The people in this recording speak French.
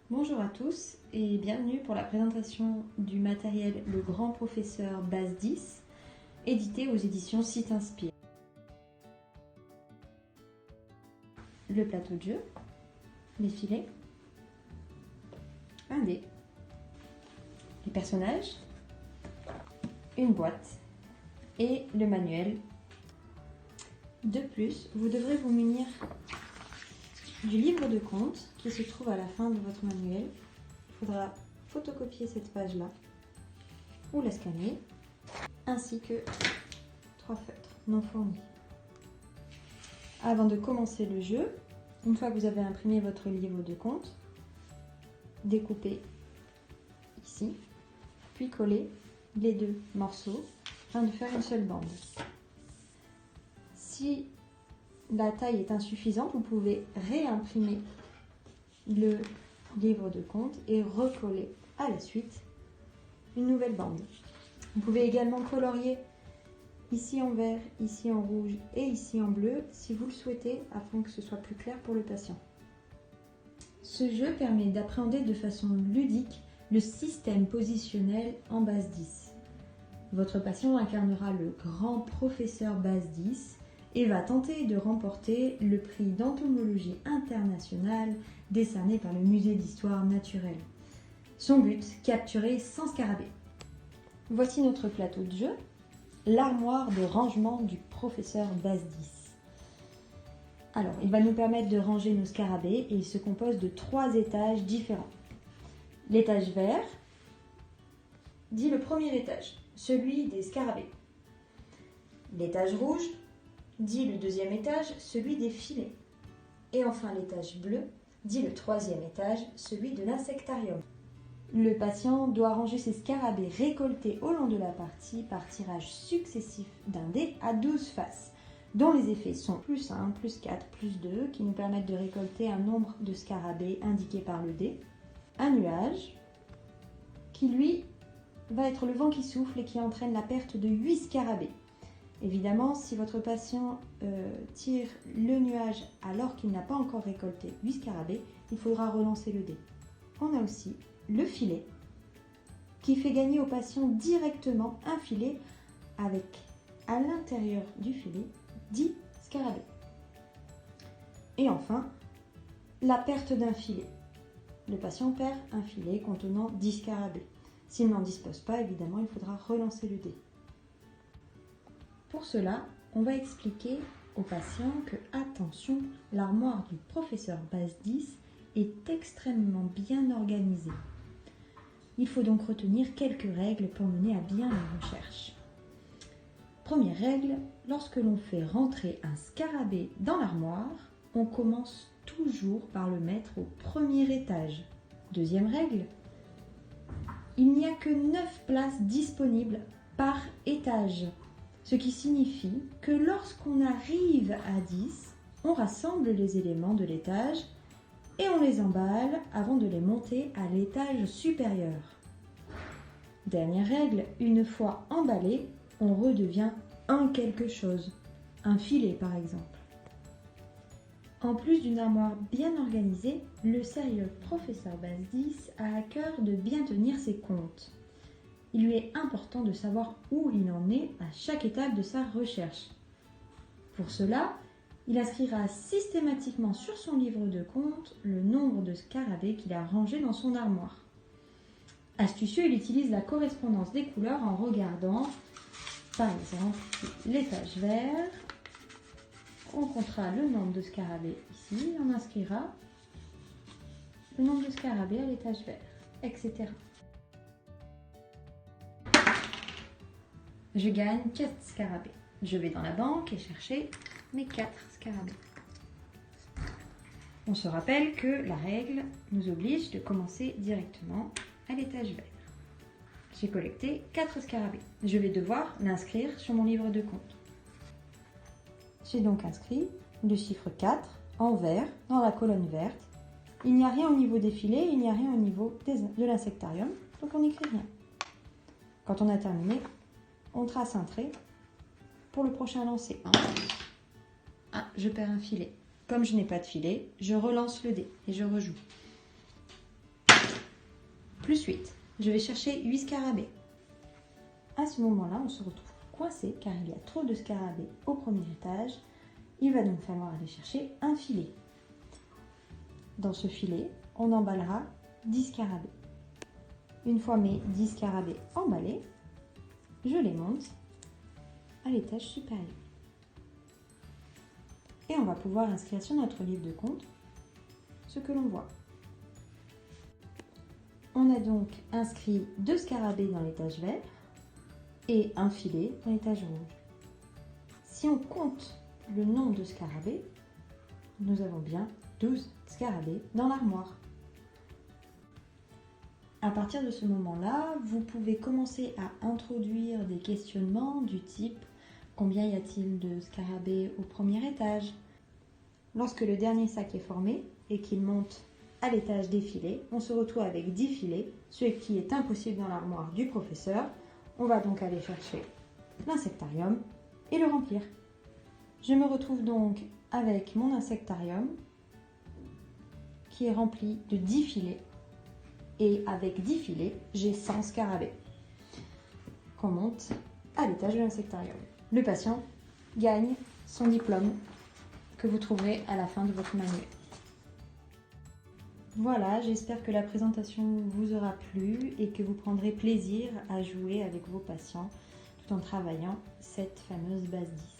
Bonjour à tous et bienvenue pour la présentation du matériel Le Grand Professeur Base 10, édité aux éditions Site Inspire. Le plateau de jeu, les filets, un dé, les personnages, une boîte et le manuel. De plus, vous devrez vous munir du livre de compte qui se trouve à la fin de votre manuel. Il faudra photocopier cette page-là ou la scanner, ainsi que 3 feutres non fournis. Avant de commencer le jeu, une fois que vous avez imprimé votre livre de compte, découpez ici, puis collez les deux morceaux afin de faire une seule bande. Si la taille est insuffisante, vous pouvez réimprimer le livre de compte et recoller à la suite une nouvelle bande. Vous pouvez également colorier ici en vert, ici en rouge et ici en bleu si vous le souhaitez afin que ce soit plus clair pour le patient. Ce jeu permet d'appréhender de façon ludique le système positionnel en base 10. Votre patient incarnera le grand professeur base 10 et va tenter de remporter le prix d'entomologie internationale décerné par le Musée d'histoire naturelle. Son but, capturer 100 scarabées. Voici notre plateau de jeu, l'armoire de rangement du professeur base 10. Alors, il va nous permettre de ranger nos scarabées et il se compose de 3 étages différents. L'étage vert dit le premier étage, celui des scarabées. L'étage rouge dit le deuxième étage, celui des filets. Et enfin l'étage bleu dit le troisième étage, celui de l'insectarium. Le patient doit ranger ses scarabées récoltés au long de la partie par tirage successif d'un dé à 12 faces, dont les effets sont plus 1, plus 4, plus 2, qui nous permettent de récolter un nombre de scarabées indiqué par le dé. Un nuage, qui lui va être le vent qui souffle et qui entraîne la perte de 8 scarabées. Évidemment, si votre patient tire le nuage alors qu'il n'a pas encore récolté 8 scarabées, il faudra relancer le dé. On a aussi le filet qui fait gagner au patient directement un filet avec à l'intérieur du filet 10 scarabées. Et enfin, la perte d'un filet. Le patient perd un filet contenant 10 scarabées. S'il n'en dispose pas, évidemment, il faudra relancer le dé. Pour cela, on va expliquer au patient que, attention, l'armoire du professeur base 10 est extrêmement bien organisée. Il faut donc retenir quelques règles pour mener à bien la recherche. Première règle, lorsque l'on fait rentrer un scarabée dans l'armoire, on commence toujours par le mettre au premier étage. Deuxième règle, il n'y a que 9 places disponibles par étage. Ce qui signifie que lorsqu'on arrive à 10, on rassemble les éléments de l'étage et on les emballe avant de les monter à l'étage supérieur. Dernière règle, une fois emballé, on redevient un quelque chose, un filet par exemple. En plus d'une armoire bien organisée, le sérieux professeur base 10 a à cœur de bien tenir ses comptes. Il lui est important de savoir où il en est à chaque étape de sa recherche. Pour cela, il inscrira systématiquement sur son livre de compte le nombre de scarabées qu'il a rangés dans son armoire. Astucieux, il utilise la correspondance des couleurs en regardant, par exemple, l'étage vert. On comptera le nombre de scarabées ici, on inscrira le nombre de scarabées à l'étage vert, etc. Je gagne 4 scarabées. Je vais dans la banque et chercher mes 4 scarabées. On se rappelle que la règle nous oblige de commencer directement à l'étage vert. J'ai collecté 4 scarabées. Je vais devoir l'inscrire sur mon livre de compte. J'ai donc inscrit le chiffre 4 en vert dans la colonne verte. Il n'y a rien au niveau des filets, il n'y a rien au niveau de l'insectarium, donc on n'écrit rien. Quand on a terminé, on trace un trait pour le prochain lancer. Ah, je perds un filet. Comme je n'ai pas de filet, je relance le dé et je rejoue. plus 8. Je vais chercher 8 scarabées. À ce moment-là, on se retrouve coincé car il y a trop de scarabées au premier étage. Il va donc falloir aller chercher un filet. Dans ce filet, on emballera 10 scarabées. Une fois mes 10 scarabées emballés, je les monte à l'étage supérieur. Et on va pouvoir inscrire sur notre livre de compte ce que l'on voit. On a donc inscrit 2 scarabées dans l'étage vert et un filet dans l'étage rouge. Si on compte le nombre de scarabées, nous avons bien 12 scarabées dans l'armoire. À partir de ce moment-là, vous pouvez commencer à introduire des questionnements du type « Combien y a-t-il de scarabées au premier étage ?» Lorsque le dernier sac est formé et qu'il monte à l'étage des filets, on se retrouve avec 10 filets, ce qui est impossible dans l'armoire du professeur. On va donc aller chercher l'insectarium et le remplir. Je me retrouve donc avec mon insectarium qui est rempli de 10 filets. Et avec 10 filets, j'ai 100 scarabées qu'on monte à l'étage de l'insectarium. Le patient gagne son diplôme que vous trouverez à la fin de votre manuel. Voilà, j'espère que la présentation vous aura plu et que vous prendrez plaisir à jouer avec vos patients tout en travaillant cette fameuse base 10.